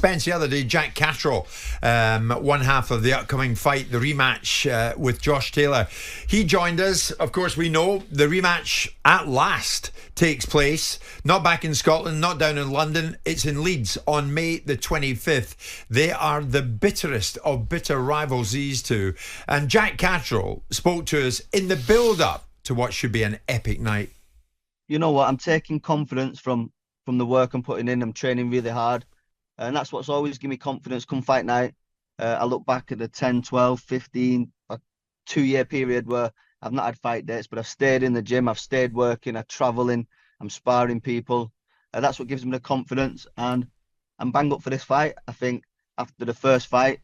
Spence, the other day, Jack Catterall, one half of the upcoming fight, the rematch with Josh Taylor. He joined us. Of course, we know the rematch at last takes place, not back in Scotland, not down in London. It's in Leeds on May the 25th. They are the bitterest of bitter rivals, these two. And Jack Catterall spoke to us in the build-up to what should be an epic night. You know what? I'm taking confidence from the work I'm putting in. I'm training really hard. And that's what's always given me confidence come fight night. I look back at the 10, 12, 15, 2-year period where I've not had fight dates, but I've stayed in the gym, I've stayed working, I'm traveling, I'm sparring people. That's what gives me the confidence, and I'm bang up for this fight. I think after the first fight,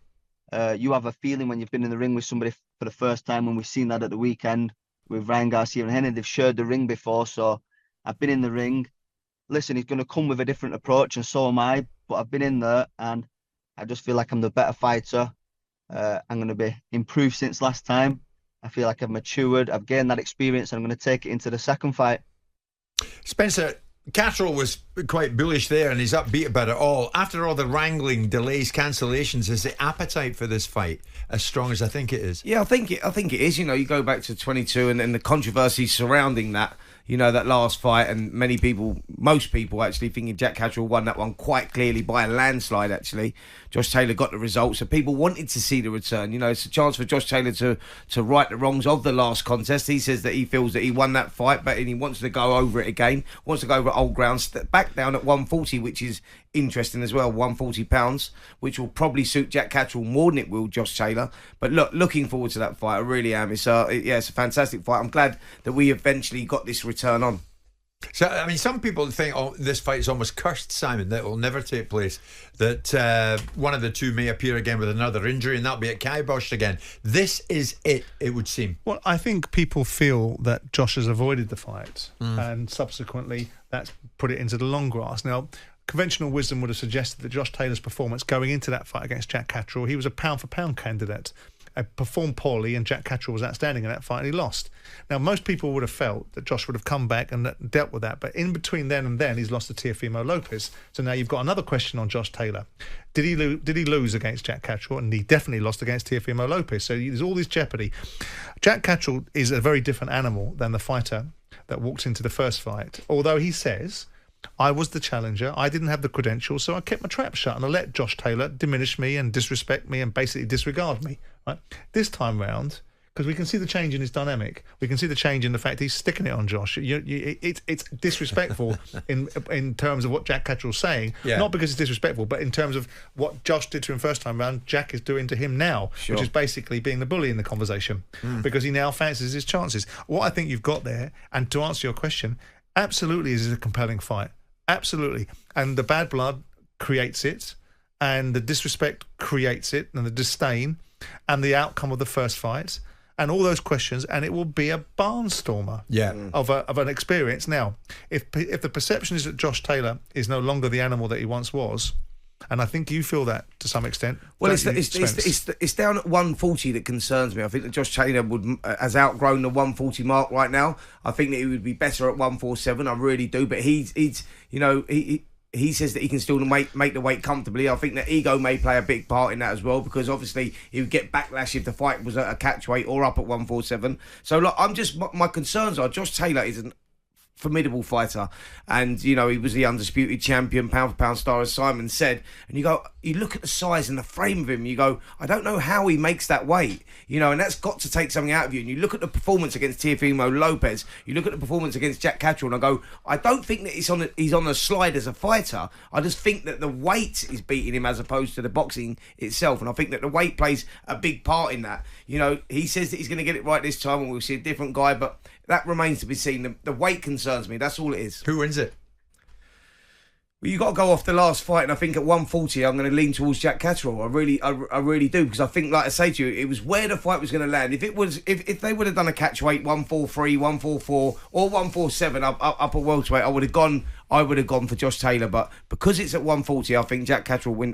you have a feeling when you've been in the ring with somebody for the first time, and we've seen that at the weekend with Ryan Garcia and Henry. They've shared the ring before, so I've been in the ring. Listen, he's going to come with a different approach, and so am I, but I've been in there, and I just feel like I'm the better fighter. I'm going to be improved since last time. I feel like I've matured. I've gained that experience, and I'm going to take it into the second fight. Spencer, Catterall was quite bullish there, and he's upbeat about it all. After all the wrangling, delays, cancellations, is the appetite for this fight as strong as I think it is? Yeah, I think it is. You know, you go back to 22 and the controversy surrounding that. You know, that last fight, and most people actually thinking Jack Catterall won that one quite clearly by a landslide, actually. Josh Taylor got the result, so people wanted to see the return. You know, it's a chance for Josh Taylor to right the wrongs of the last contest. He says that he feels that he won that fight, but he wants to go over it again, wants to go over old ground, step back down at 140, which is interesting as well, 140 pounds, which will probably suit Jack Catterall more than it will Josh Taylor. But look, looking forward to that fight, I really am. It's a fantastic fight. I'm glad that we eventually got this return on. So, I mean, some people think, this fight's almost cursed, Simon, that it will never take place, that one of the two may appear again with another injury, and that'll be at Kibosh again. This is it would seem. Well, I think people feel that Josh has avoided the fight, and subsequently that's put it into the long grass. Now, conventional wisdom would have suggested that Josh Taylor's performance going into that fight against Jack Catterall, he was a pound-for-pound candidate. Performed poorly, and Jack Catterall was outstanding in that fight, and he lost. Now, most people would have felt that Josh would have come back and dealt with that, but in between then and then, he's lost to Teofimo Lopez. So now you've got another question on Josh Taylor. Did he lose against Jack Catterall? And he definitely lost against Teofimo Lopez. So there's all this jeopardy. Jack Catterall is a very different animal than the fighter that walked into the first fight, although he says, I was the challenger, I didn't have the credentials, so I kept my trap shut and I let Josh Taylor diminish me and disrespect me and basically disregard me. Right? This time round, because we can see the change in his dynamic, we can see the change in the fact he's sticking it on Josh. It's disrespectful in terms of what Jack Catterall's saying, not because it's disrespectful, but in terms of what Josh did to him first time round, Jack is doing to him now, which is basically being the bully in the conversation, because he now fancies his chances. What I think you've got there, and to answer your question, absolutely is a compelling fight. Absolutely. And the bad blood creates it, and the disrespect creates it, and the disdain, and the outcome of the first fight, and all those questions, and it will be a barnstormer of an experience. Now, if the perception is that Josh Taylor is no longer the animal that he once was, and I think you feel that to some extent. Well, it's down at 140 that concerns me. I think that Josh Taylor has outgrown the 140 mark right now. I think that he would be better at 147. I really do. But he says that he can still make the weight comfortably. I think that ego may play a big part in that as well, because obviously he would get backlash if the fight was at a catch weight or up at 147. So look, my concerns are Josh Taylor is an formidable fighter, and you know, he was the undisputed champion, pound for pound star, as Simon said, and you look at the size and the frame of him, you go, I don't know how he makes that weight, you know, and that's got to take something out of you. And you look at the performance against Teofimo Lopez, you look at the performance against Jack Catterall, and I go, I don't think that he's on a slide as a fighter. I just think that the weight is beating him as opposed to the boxing itself, and I think that the weight plays a big part in that. You know, he says that he's going to get it right this time and we'll see a different guy, but that remains to be seen. The weight concerns me. That's all it is. Who wins it? Well, you got to go off the last fight, and I think at 140, I'm going to lean towards Jack Catterall. I really do, because I think, like I say to you, it was where the fight was going to land. If they would have done a catch weight 143, 144, or 147 up at welterweight, I would have gone for Josh Taylor. But because it's at 140, I think Jack Catterall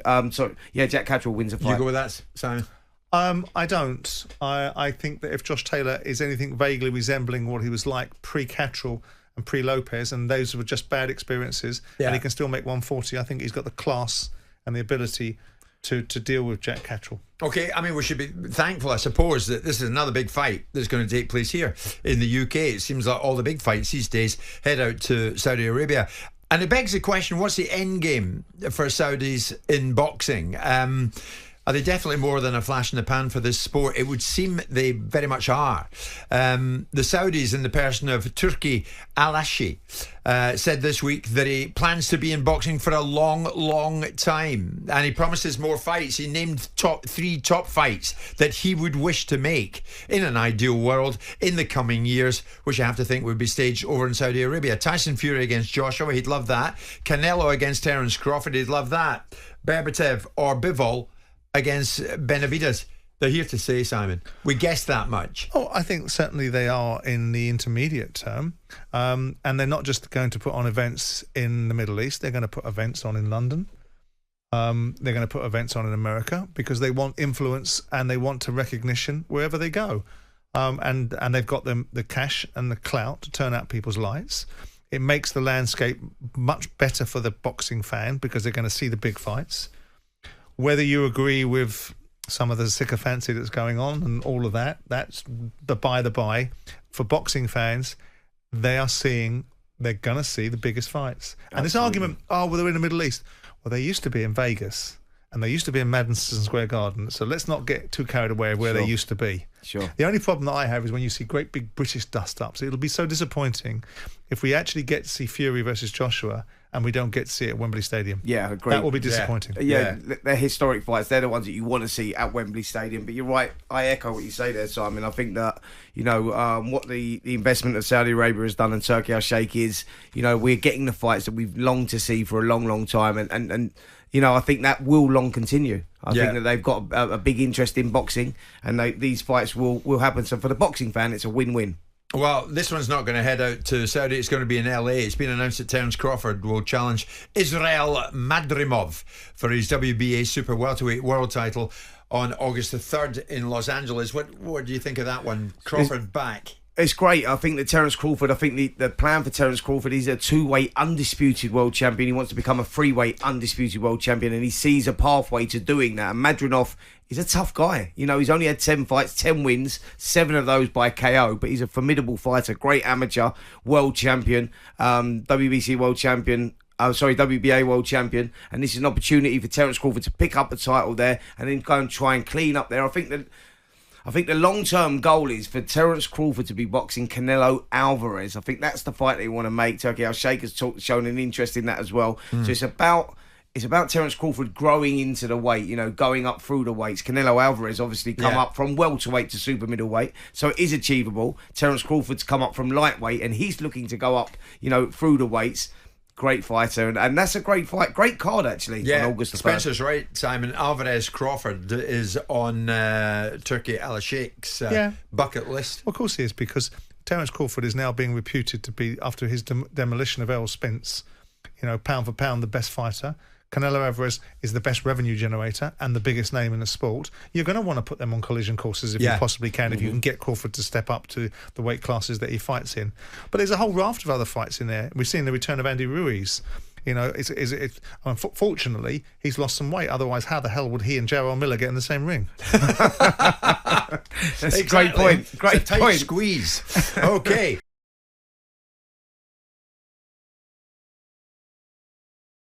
Jack Catterall wins the fight. You go with that, Simon? I don't. I think that if Josh Taylor is anything vaguely resembling what he was like pre-Catterall and pre-Lopez, and those were just bad experiences, and he can still make 140, I think he's got the class and the ability to deal with Jack Catterall. Okay, I mean, we should be thankful, I suppose, that this is another big fight that's going to take place here in the UK. It seems like all the big fights these days head out to Saudi Arabia. And it begs the question, what's the end game for Saudis in boxing? Are they definitely more than a flash in the pan for this sport? It would seem they very much are. The Saudis, in the person of Turki Alashi, said this week that he plans to be in boxing for a long, long time. And he promises more fights. He named three top fights that he would wish to make in an ideal world in the coming years, which I have to think would be staged over in Saudi Arabia. Tyson Fury against Joshua, he'd love that. Canelo against Terence Crawford, he'd love that. Berbatov or Bivol against Benavidez. They're here to stay, Simon. We guessed that much. Oh, I think certainly they are in the intermediate term. And they're not just going to put on events in the Middle East. They're going to put events on in London. They're going to put events on in America because they want influence and they want recognition wherever they go. And they've got the cash and the clout to turn out people's lights. It makes the landscape much better for the boxing fan because they're going to see the big fights. Whether you agree with some of the sycophancy that's going on and all of that, that's the by. For boxing fans, they're going to see the biggest fights. And this argument, well, they're in the Middle East. Well, they used to be in Vegas and they used to be in Madison Square Garden. So let's not get too carried away of where they used to be. Sure. The only problem that I have is when you see great big British dust-ups. It'll be so disappointing if we actually get to see Fury versus Joshua and we don't get to see it at Wembley Stadium. Yeah, agree. That will be disappointing. Yeah, they're historic fights. They're the ones that you want to see at Wembley Stadium. But you're right. I echo what you say there, Simon. I think that, what the investment of Saudi Arabia has done and Turkey Al Sheikh is, we're getting the fights that we've longed to see for a long, long time. And I think that will long continue. I think that they've got a big interest in boxing and these fights will happen. So for the boxing fan, it's a win-win. Well, this one's not going to head out to Saudi. It's going to be in LA. It's been announced that Terence Crawford will challenge Israel Madrimov for his WBA super welterweight world title on August the 3rd in Los Angeles. What do you think of that one? Crawford back. It's great. I think that Terence Crawford, the plan for Terence Crawford is a two-weight undisputed world champion. He wants to become a three-weight undisputed world champion and he sees a pathway to doing that. And Madrimov is a tough guy. He's only had 10 fights, 10 wins, 7 of those by KO, but he's a formidable fighter, great amateur, world champion, WBC world champion. WBA world champion, and this is an opportunity for Terence Crawford to pick up the title there and then go and try and clean up there. I think the long-term goal is for Terence Crawford to be boxing Canelo Alvarez. I think that's the fight they want to make. Turkey Al Sheikh has shown an interest in that as well. So it's about Terence Crawford growing into the weight, going up through the weights. Canelo Alvarez obviously come up from welterweight to super middleweight, so it is achievable. Terence Crawford's come up from lightweight and he's looking to go up, through the weights. Great fighter, and that's a great fight. Great card, actually, on August the 1st. Spencer's right, Simon. Alvarez Crawford is on Turkey Al Sheikh's bucket list. Well, of course he is, because Terence Crawford is now being reputed to be, after his demolition of Errol Spence, pound for pound, the best fighter. Canelo Alvarez is the best revenue generator and the biggest name in the sport. You're going to want to put them on collision courses if you possibly can, if you can get Crawford to step up to the weight classes that he fights in. But there's a whole raft of other fights in there. We've seen the return of Andy Ruiz. Fortunately, he's lost some weight. Otherwise, how the hell would he and Jarrell Miller get in the same ring? That's a great point. Great tight point. Squeeze. Okay.